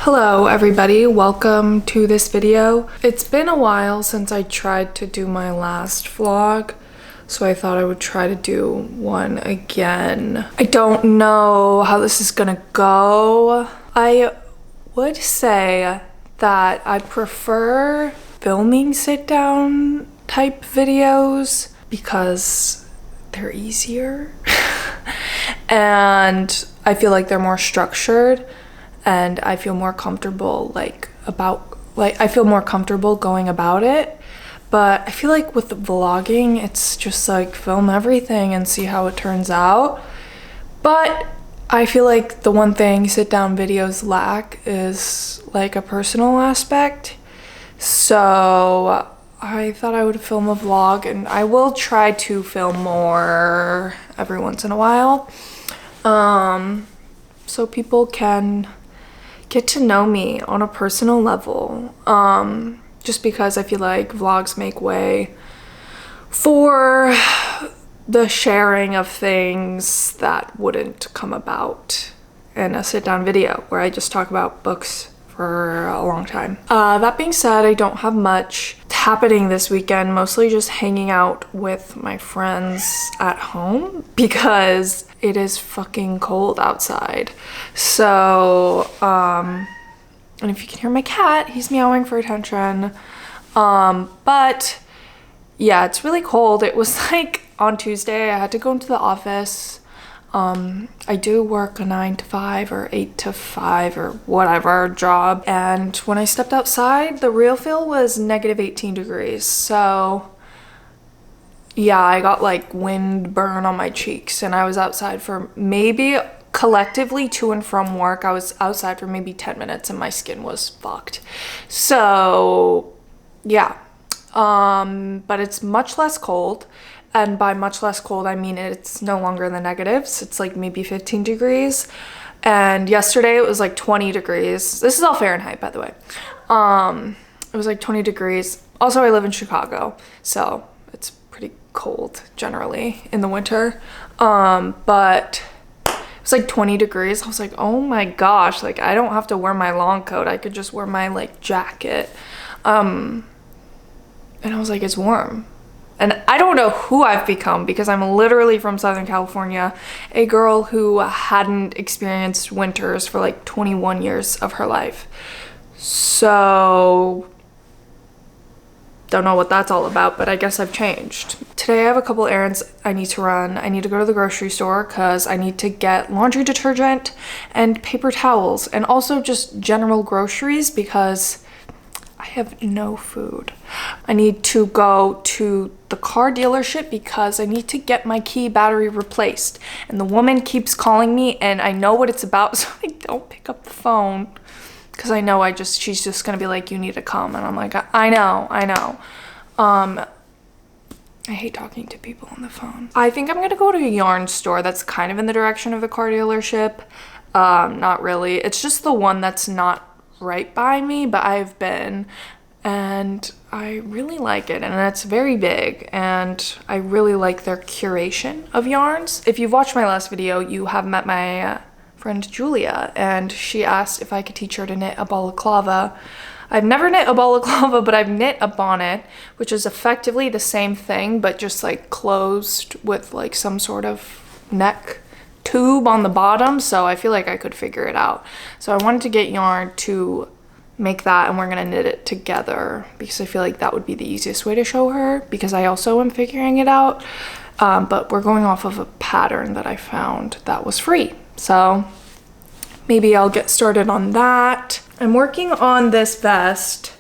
Hello everybody, welcome to this video. It's been a while since I tried to do my last vlog, so I thought I would try to do one again. I don't know how this is gonna go. I would say that I prefer filming sit-down type videos because they're easier and I feel like they're more structured. And I feel more comfortable I feel more comfortable going about it. But I feel like with the vlogging, it's just like film everything and see how it turns out. But I feel like the one thing sit down videos lack is like a personal aspect. So I thought I would film a vlog, and I will try to film more every once in a while. So people can get to know me on a personal level, just because I feel like vlogs make way for the sharing of things that wouldn't come about in a sit-down video where I just talk about books for a long time. That being said, I don't have much happening this weekend, mostly just hanging out with my friends at home because it is fucking cold outside. So, and if you can hear my cat, he's meowing for attention. But yeah, it's really cold. It was like on Tuesday, I had to go into the office. I do work a 9 to 5 or 8 to 5 or whatever job. And when I stepped outside, the real feel was negative 18 degrees. So yeah, I got like wind burn on my cheeks, and I was outside for maybe collectively to and from work. I was outside for maybe 10 minutes and my skin was fucked. So yeah, but it's much less cold. And by much less cold, I mean it's no longer in the negatives. It's like maybe 15 degrees. And yesterday it was like 20 degrees. This is all Fahrenheit, by the way. It was like 20 degrees. Also, I live in Chicago, so it's pretty cold generally in the winter. But it was like 20 degrees. I was like, oh my gosh, like I don't have to wear my long coat. I could just wear my like jacket. And I was like, it's warm. And I don't know who I've become because I'm literally from Southern California, a girl who hadn't experienced winters for like 21 years of her life. So don't know what that's all about, but I guess I've changed. Today I have a couple errands I need to run. I need to go to the grocery store because I need to get laundry detergent and paper towels, and also just general groceries because I have no food. I need to go to the car dealership because I need to get my key battery replaced. And the woman keeps calling me and I know what it's about, so I don't pick up the phone because I know she's just gonna be like, you need to come. And I'm like, I know. I hate talking to people on the phone. I think I'm gonna go to a yarn store that's kind of in the direction of the car dealership. Not really. It's just the one that's not right by me, but I've been, and I really like it, and it's very big, and I really like their curation of yarns. If you've watched my last video, you have met my friend Julia, and she asked if I could teach her to knit a balaclava. I've never knit a balaclava, but I've knit a bonnet, which is effectively the same thing, but just like closed with like some sort of neck tube on the bottom, so I feel like I could figure it out. So I wanted to get yarn to make that, and we're gonna knit it together because I feel like that would be the easiest way to show her, because I also am figuring it out. But we're going off of a pattern that I found that was free, so maybe I'll get started on that. I'm working on this vest.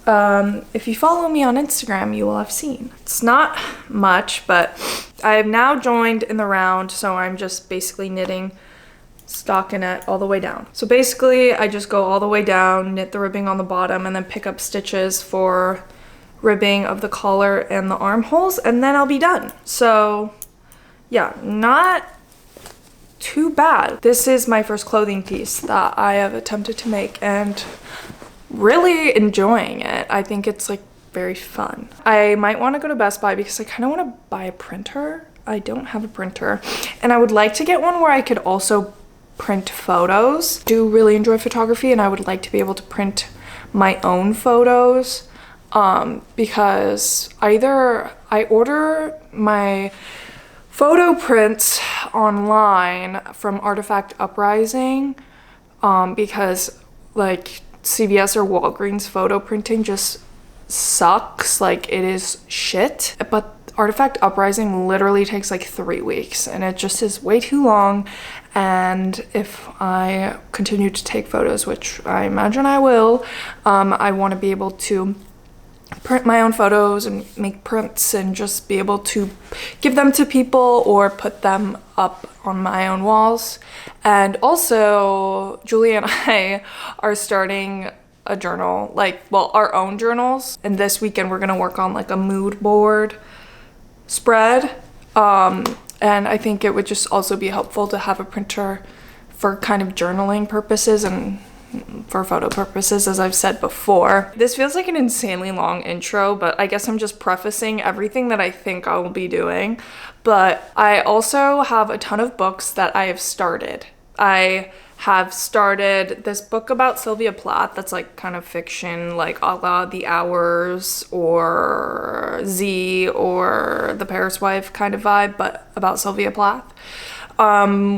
If you follow me on Instagram, you will have seen. It's not much, but I have now joined in the round, so I'm just basically knitting stockinette all the way down. So basically, I just go all the way down, knit the ribbing on the bottom, and then pick up stitches for ribbing of the collar and the armholes, and then I'll be done. So yeah, not too bad. This is my first clothing piece that I have attempted to make, and really enjoying it. I think it's like very fun. I might want to go to Best Buy because I kind of want to buy a printer. I don't have a printer, and I would like to get one where I could also print photos. I do really enjoy photography, and I would like to be able to print my own photos, because either I order my photo prints online from Artifact Uprising, because like CVS or Walgreens photo printing just sucks, like it is shit. But Artifact Uprising literally takes like 3 weeks, and it just is way too long. And if I continue to take photos, which I imagine I will, I want to be able to print my own photos and make prints and just be able to give them to people or put them up on my own walls. And also, Julie and I are starting a journal, like, well, our own journals. And this weekend we're gonna work on like a mood board spread. And I think it would just also be helpful to have a printer for kind of journaling purposes and for photo purposes, as I've said before. This feels like an insanely long intro, but I guess I'm just prefacing everything that I think I will be doing. But I also have a ton of books that I have started. I have started this book about Sylvia Plath that's like kind of fiction, like a la The Hours or Z or The Paris Wife kind of vibe, but about Sylvia Plath,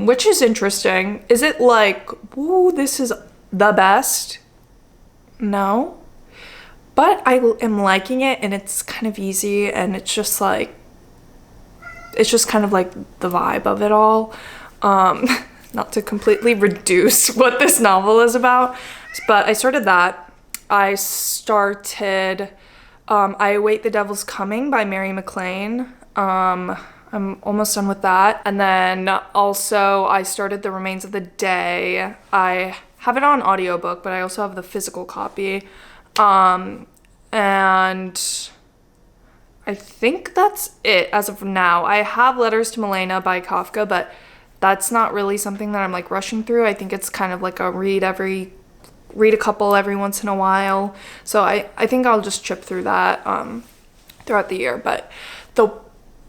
which is interesting. Is it like, ooh, this is the best? No, but I am liking it, and it's kind of easy, and it's just like, it's just kind of like the vibe of it all. Not to completely reduce what this novel is about, but I started that. I started I Await the Devil's Coming by Mary MacLane. I'm almost done with that. And then also I started The Remains of the Day. I have it on audiobook, but I also have the physical copy. And I think that's it as of now. I have Letters to Milena by Kafka, but that's not really something that I'm like rushing through. I think it's kind of like a read a couple every once in a while. So I think I'll just chip through that throughout the year. But the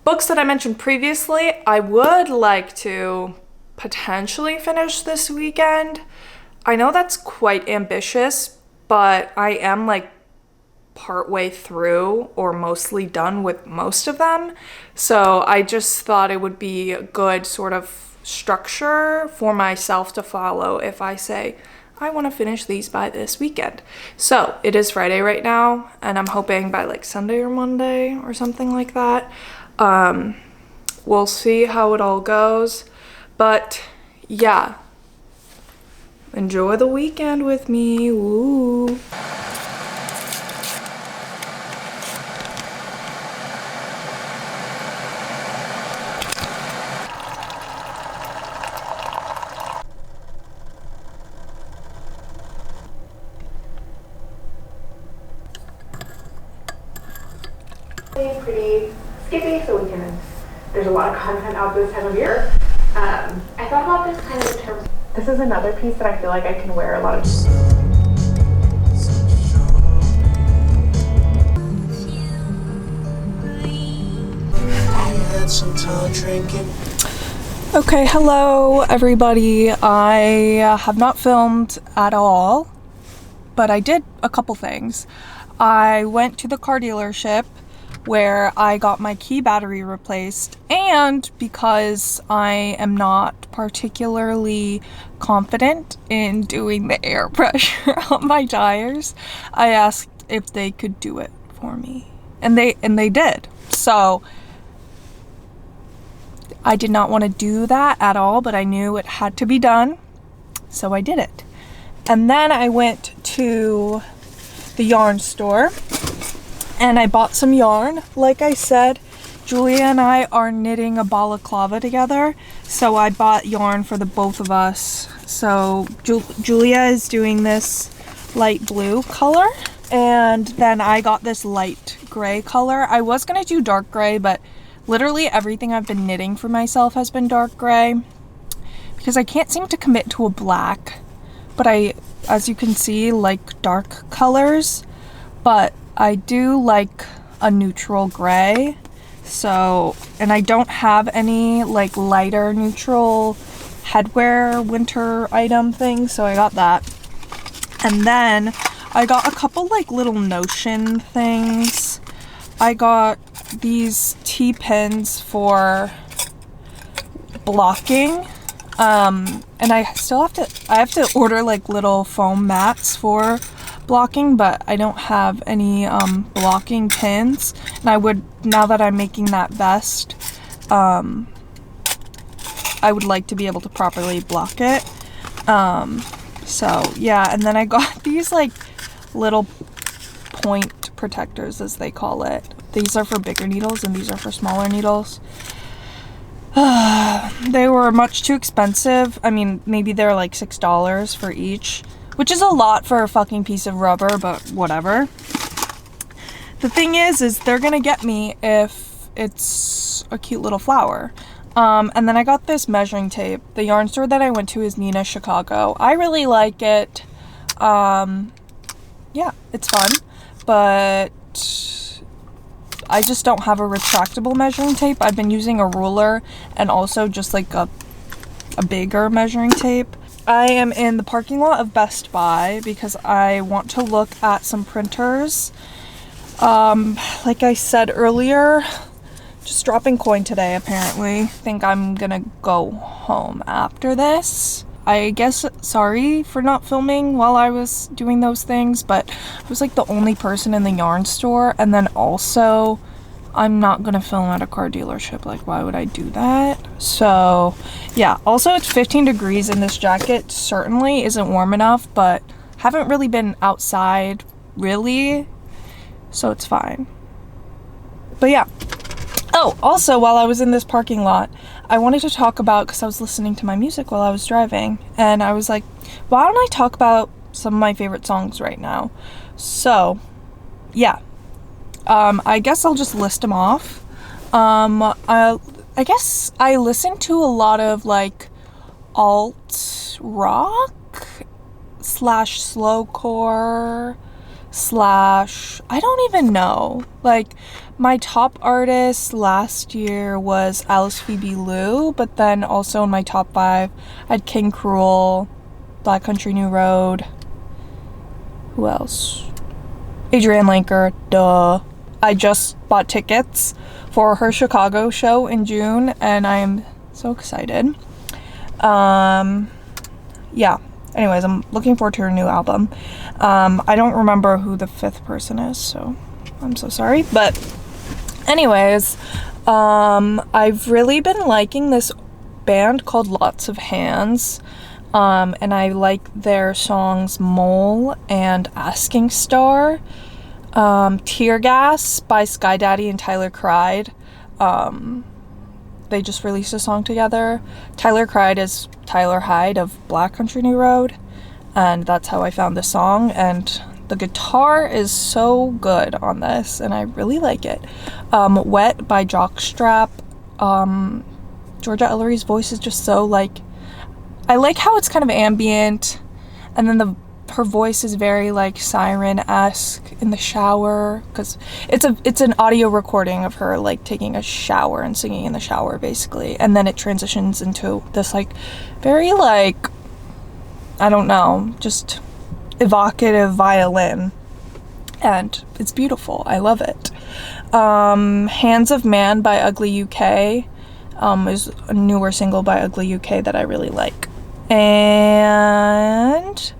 books that I mentioned previously, I would like to potentially finish this weekend. I know that's quite ambitious, but I am like partway through or mostly done with most of them. So I just thought it would be a good sort of structure for myself to follow if I say I want to finish these by this weekend. So it is Friday right now, and I'm hoping by like Sunday or Monday or something like that. We'll see how it all goes, but yeah, enjoy the weekend with me. Woo. Pretty skippy, so we can, there's a lot of content out this time of year. I thought about this kind of in terms, this is another piece that I feel like I can wear a lot of. Okay, hello everybody. I have not filmed at all, but I did a couple things. I went to the car dealership where I got my key battery replaced, and because I am not particularly confident in doing the air pressure on my tires, I asked if they could do it for me, and they did. So I did not want to do that at all, but I knew it had to be done, so I did it. And then I went to the yarn store and I bought some yarn. Like I said, Julia and I are knitting a balaclava together, so I bought yarn for the both of us. So Julia is doing this light blue color, and then I got this light gray color. I was gonna do dark gray, but literally everything I've been knitting for myself has been dark gray because I can't seem to commit to a black. But I, as you can see, like dark colors, but I do like a neutral gray. So, and I don't have any like lighter neutral headwear winter item thing, so I got that. And then I got a couple like little Notion things. I got these T-pins for blocking. And I have to order like little foam mats for blocking, but I don't have any blocking pins. And now that I'm making that vest, I would like to be able to properly block it. So yeah, and then I got these like little point protectors, as they call it. These are for bigger needles and these are for smaller needles. They were much too expensive. I mean, maybe they're like $6 for each, which is a lot for a fucking piece of rubber, but whatever. The thing is they're gonna get me if it's a cute little flower. And then I got this measuring tape. The yarn store that I went to is Nina Chicago. I really like it. Yeah, it's fun, but I just don't have a retractable measuring tape. I've been using a ruler and also just like a bigger measuring tape. I am in the parking lot of Best Buy because I want to look at some printers. Like I said earlier, just dropping coin today apparently. I think I'm gonna go home after this. I guess sorry for not filming while I was doing those things, but I was like the only person in the yarn store, and then also I'm not gonna film at a car dealership. Like, why would I do that? So yeah, also it's 15 degrees in this jacket. Certainly isn't warm enough, but haven't really been outside really, so it's fine. But yeah. Oh, also, while I was in this parking lot, I wanted to talk about, because I was listening to my music while I was driving, and I was like, why don't I talk about some of my favorite songs right now? So, yeah. I guess I'll just list them off. I guess I listen to a lot of, like, alt rock / slowcore / I don't even know. Like, my top artist last year was Alice Phoebe Lou, but then also in my top 5 I had King Cruel, Black Country New Road. Who else? Adrienne Lenker, duh. I just bought tickets for her Chicago show in June and I am so excited. Yeah. Anyways, I'm looking forward to her new album. I don't remember who the 5th person is, so I'm so sorry. But anyways, I've really been liking this band called Lots of Hands. And I like their songs Mole and Asking Star. Tear Gas by Sky Daddy and Tyler Cried. They just released a song together. Tyler Cried is Tyler Hyde of Black Country New Road, and that's how I found this song, and the guitar is so good on this and I really like it. Wet by Jockstrap. Georgia Ellery's voice is just so like, I like how it's kind of ambient, and then her voice is very like siren-esque in the shower, because it's an audio recording of her like taking a shower and singing in the shower basically, and then it transitions into this like very like, I don't know, just evocative violin, and it's beautiful. I love it. Hands of Man by Ugly UK is a newer single by Ugly UK that I really like. And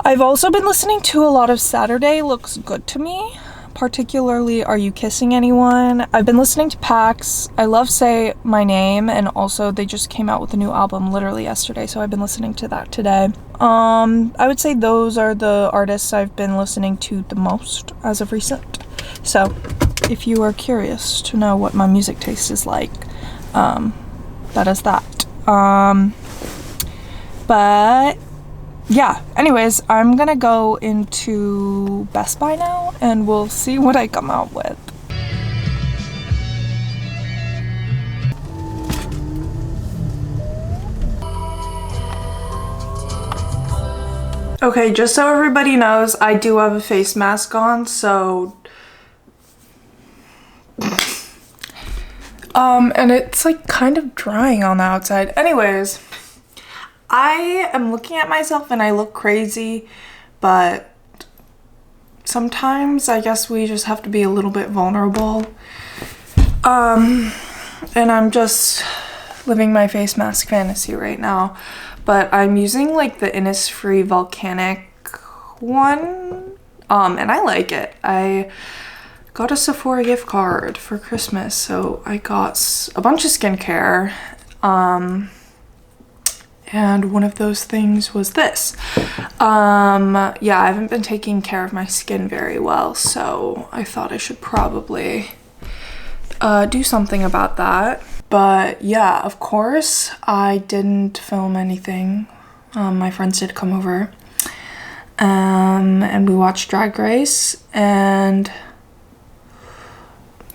I've also been listening to a lot of Saturday Looks Good to Me, particularly Are You Kissing Anyone? I've been listening to Pax. I love Say My Name, and also they just came out with a new album literally yesterday, so I've been listening to that today. I would say those are the artists I've been listening to the most as of recent. So if you are curious to know what my music taste is like, that is that. But yeah, anyways, I'm gonna go into Best Buy now and we'll see what I come out with. Okay, just so everybody knows, I do have a face mask on, so and it's like kind of drying on the outside. Anyways, I am looking at myself and I look crazy, but sometimes I guess we just have to be a little bit vulnerable. And I'm just living my face mask fantasy right now, but I'm using like the Innisfree Volcanic one, and I like it. I got a Sephora gift card for Christmas, so I got a bunch of skincare, and one of those things was this. Yeah, I haven't been taking care of my skin very well, so I thought I should probably do something about that. But yeah, of course, I didn't film anything. My friends did come over, and we watched Drag Race, and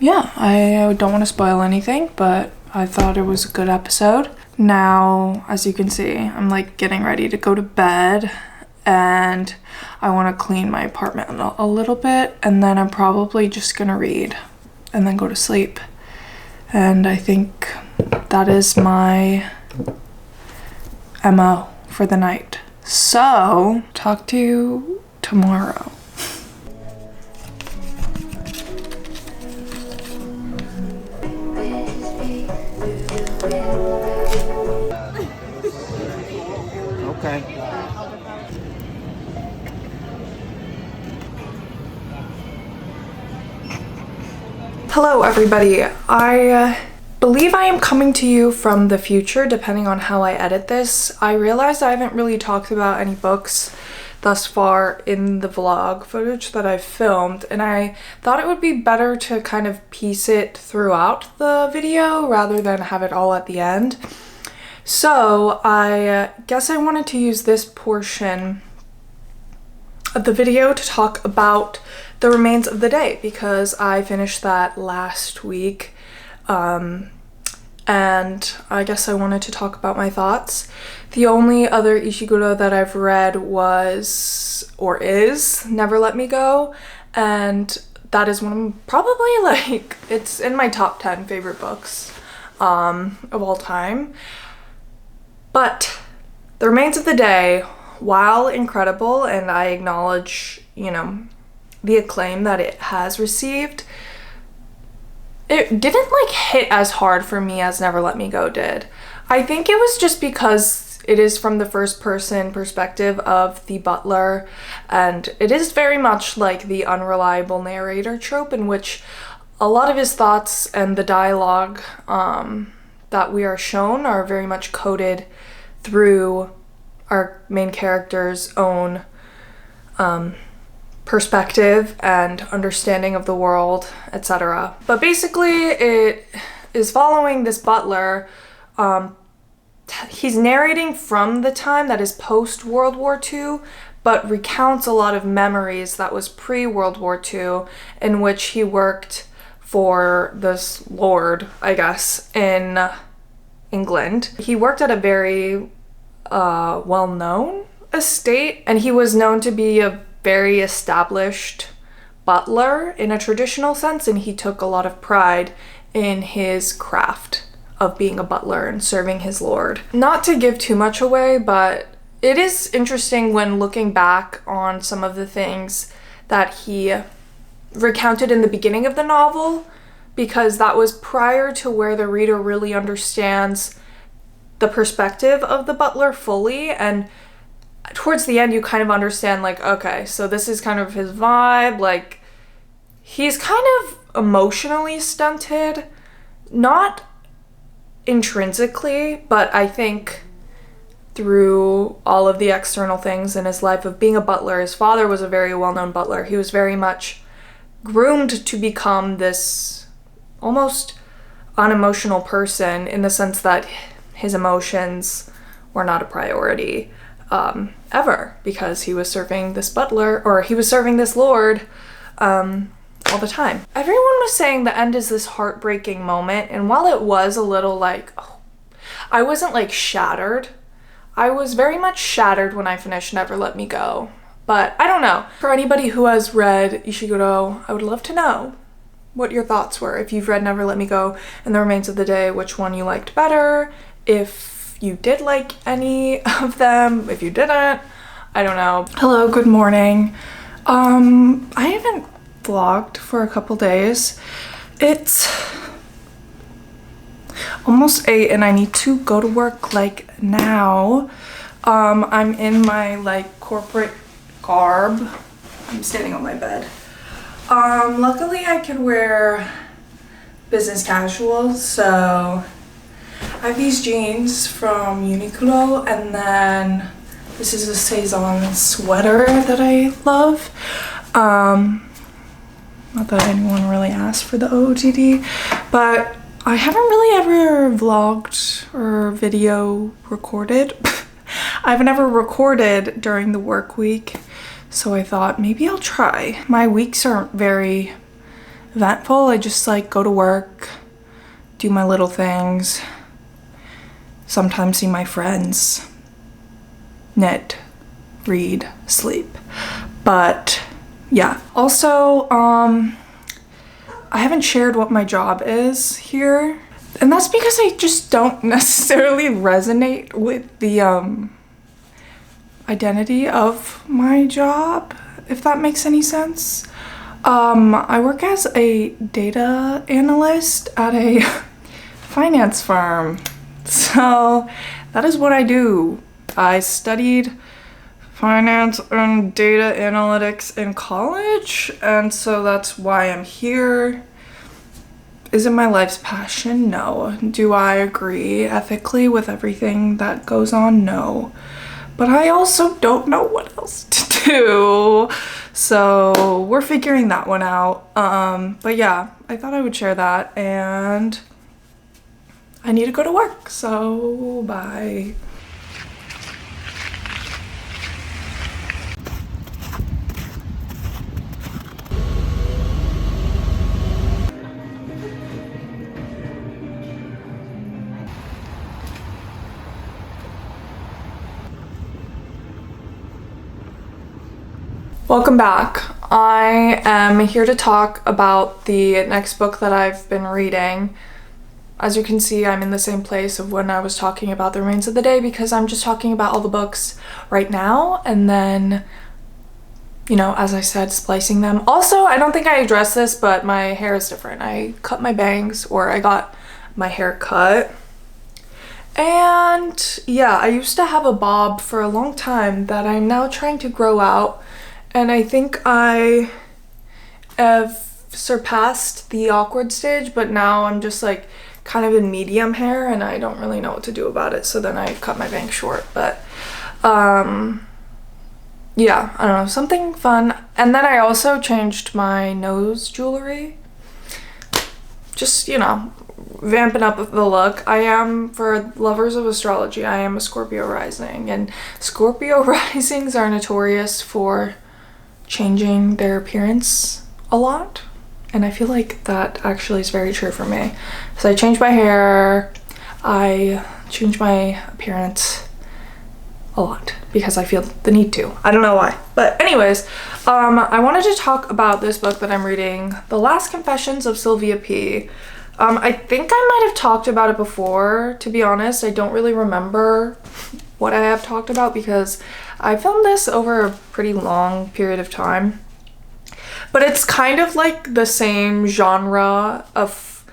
yeah, I don't want to spoil anything, but I thought it was a good episode. Now, as you can see, I'm like getting ready to go to bed, and I want to clean my apartment a little bit, and then I'm probably just gonna read and then go to sleep. And I think that is my MO for the night. So, talk to you tomorrow. Okay. Hello everybody, I believe I am coming to you from the future depending on how I edit this. I realized I haven't really talked about any books thus far in the vlog footage that I've filmed, and I thought it would be better to kind of piece it throughout the video rather than have it all at the end. So I guess I wanted to use this portion of the video to talk about the remains of the day, because I finished that last week, and I guess I wanted to talk about my thoughts. The only other ishiguro that I've read was, or is, Never Let Me Go, and that is one of probably, like, it's in my top 10 favorite books of all time. But The Remains of the Day, while incredible, and I acknowledge, you know, the acclaim that it has received, it didn't like hit as hard for me as Never Let Me Go did. I think it was just because it is from the first person perspective of the butler, and it is very much like the unreliable narrator trope, in which a lot of his thoughts and the dialogue that we are shown are very much coded through our main character's own perspective and understanding of the world, etc. But basically it is following this butler. He's narrating from the time that is post World War II, but recounts a lot of memories that was pre World War II, in which he worked for this lord, I guess, in England. He worked at a very well-known estate, and he was known to be a very established butler in a traditional sense, and he took a lot of pride in his craft of being a butler and serving his lord. Not to give too much away, but it is interesting when looking back on some of the things that he recounted in the beginning of the novel, because that was prior to where the reader really understands the perspective of the butler fully, and towards the end you kind of understand, like, okay, so this is kind of his vibe, like, he's kind of emotionally stunted, not intrinsically, but I think through all of the external things in his life of being a butler. His father was a very well-known butler. He was very much groomed to become this almost unemotional person, in the sense that his emotions were not a priority ever, because he was serving this butler, or he was serving this lord all the time. Everyone was saying the end is this heartbreaking moment, and while it was a little like, oh, I wasn't like shattered. I was very much shattered when I finished Never Let Me Go. But I don't know. For anybody who has read Ishiguro, I would love to know what your thoughts were. If you've read Never Let Me Go and The Remains of the Day, which one you liked better. If you did like any of them. If you didn't, I don't know. Hello, good morning. I haven't vlogged for a couple days. It's almost 8 and I need to go to work like now. I'm in my like corporate garb. I'm standing on my bed. Luckily I can wear business casual, so I have these jeans from Uniqlo, and then this is a Saison sweater that I love. Not that anyone really asked for the OOTD, but I haven't really ever vlogged or video recorded. I've never recorded during the work week, so I thought maybe I'll try. My weeks aren't very eventful. I just like go to work, do my little things, sometimes see my friends, knit, read, sleep. But yeah, also I haven't shared what my job is here, and that's because I just don't necessarily resonate with the identity of my job, if that makes any sense. I work as a data analyst at a finance firm, so that is what I do. I studied finance and data analytics in college, and so that's why I'm here. Is it my life's passion? No. Do I agree ethically with everything that goes on? No. But I also don't know what else to do, so we're figuring that one out. But yeah, I thought I would share that, and I need to go to work, so bye. Welcome back. I am here to talk about the next book that I've been reading. As you can see, I'm in the same place of when I was talking about the remains of the day, because I'm just talking about all the books right now and then, you know, as I said, splicing them. Also, I don't think I addressed this, but my hair is different. I cut my bangs, or I got my hair cut. And yeah, I used to have a bob for a long time that I'm now trying to grow out. And I think I have surpassed the awkward stage, but now I'm just like kind of in medium hair and I don't really know what to do about it. So then I cut my bangs short, but yeah, I don't know, something fun. And then I also changed my nose jewelry. Just, you know, vamping up the look. I am, for lovers of astrology, I am a Scorpio rising, and Scorpio risings are notorious for changing their appearance a lot, and I feel like that actually is very true for me. So I changed my hair, I changed my appearance a lot because I feel the need to. I don't know why, but anyways, I wanted to talk about this book that I'm reading, The Last Confessions of Sylvia P. I think I might have talked about it before, to be honest. I don't really remember what I have talked about because I filmed this over a pretty long period of time. But it's kind of like the same genre of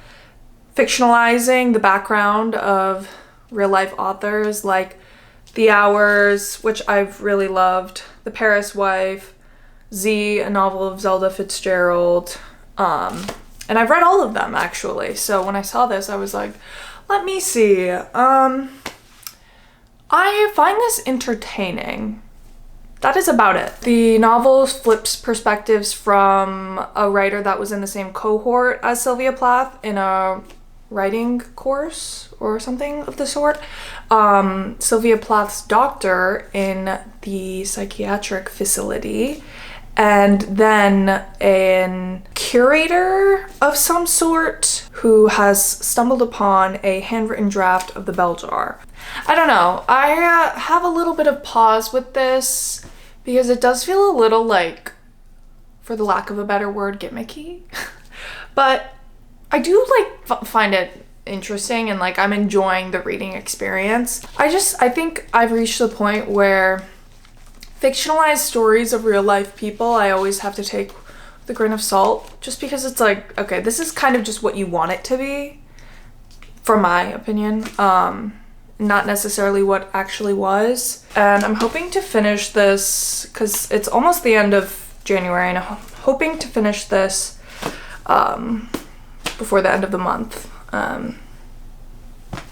fictionalizing the background of real life authors, like The Hours, which I've really loved, The Paris Wife, Z, a novel of Zelda Fitzgerald, and I've read all of them actually. So when I saw this, I was like, let me see. I find this entertaining. That is about it. The novel flips perspectives from a writer that was in the same cohort as Sylvia Plath in a writing course or something of the sort. Sylvia Plath's doctor in the psychiatric facility, and then a curator of some sort who has stumbled upon a handwritten draft of the bell jar. I don't know, I have a little bit of pause with this because it does feel a little like, for the lack of a better word, gimmicky. But I do like find it interesting and like I'm enjoying the reading experience. I think I've reached the point where fictionalized stories of real life people I always have to take with a grain of salt, just because it's like, okay, this is kind of just what you want it to be, from my opinion, not necessarily what actually was. And I'm hoping to finish this because it's almost the end of January, and I'm hoping to finish this before the end of the month. And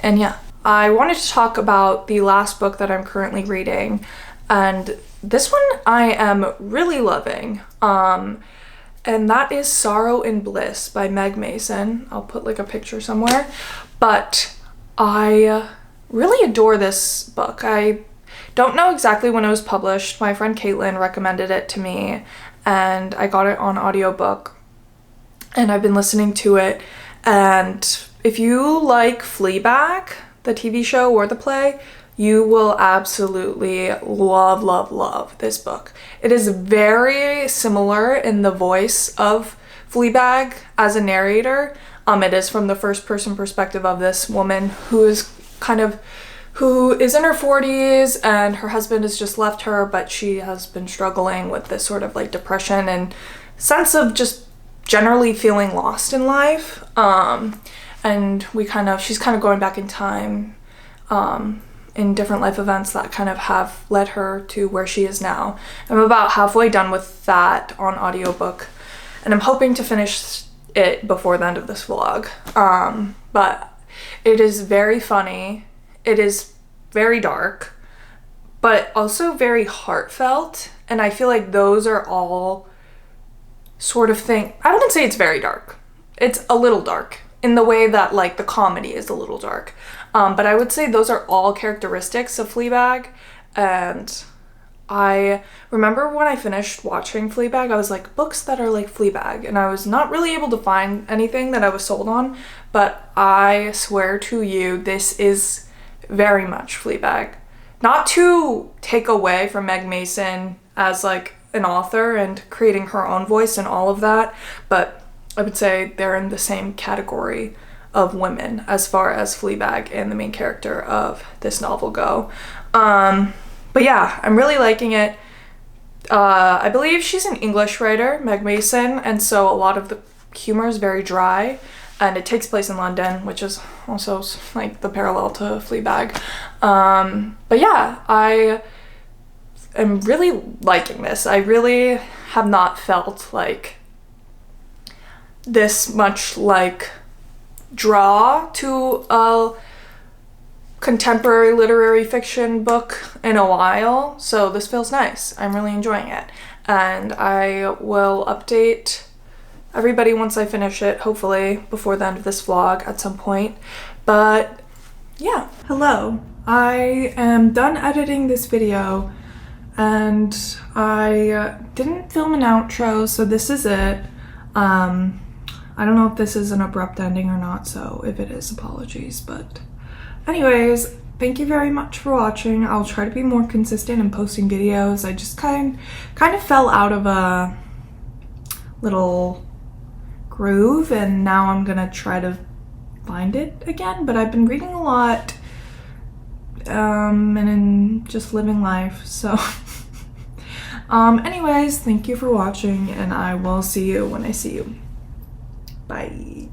yeah, I wanted to talk about the last book that I'm currently reading, and this one I am really loving, and that is Sorrow and Bliss by Meg Mason. I'll put like a picture somewhere, but I really adore this book. I don't know exactly when it was published. My friend Caitlin recommended it to me, and I got it on audiobook, and I've been listening to it. And if you like Fleabag, the TV show or the play, you will absolutely love this book. It is very similar in the voice of Fleabag as a narrator. It is from the first person perspective of this woman who is in her 40s, and her husband has just left her, but she has been struggling with this sort of like depression and sense of just generally feeling lost in life. And she's kind of going back in time in different life events that kind of have led her to where she is now. I'm about halfway done with that on audiobook, and I'm hoping to finish it before the end of this vlog. But it is very funny. It is very dark, but also very heartfelt. And I feel like those are all sort of I wouldn't say it's very dark. It's a little dark in the way that like the comedy is a little dark. But I would say those are all characteristics of Fleabag. And I remember when I finished watching Fleabag, I was like, books that are like Fleabag. And I was not really able to find anything that I was sold on. But I swear to you, this is very much Fleabag. Not to take away from Meg Mason as like an author and creating her own voice and all of that, but I would say they're in the same category of women as far as Fleabag and the main character of this novel go. But yeah, I'm really liking it. I believe she's an English writer, Meg Mason, and so a lot of the humor is very dry, and it takes place in London, which is also like the parallel to Fleabag. But yeah, I am really liking this. I really have not felt like this much like draw to a contemporary literary fiction book in a while, so this feels nice. I'm really enjoying it, and I will update everybody once I finish it, hopefully before the end of this vlog at some point. But yeah, hello. I am done editing this video, and I didn't film an outro, so this is it. I don't know if this is an abrupt ending or not, so if it is, apologies. But anyways, thank you very much for watching. I'll try to be more consistent in posting videos. I just kind of fell out of a little groove, and now I'm gonna try to find it again. But I've been reading a lot and just living life, so anyways, thank you for watching, and I will see you when I see you. Bye.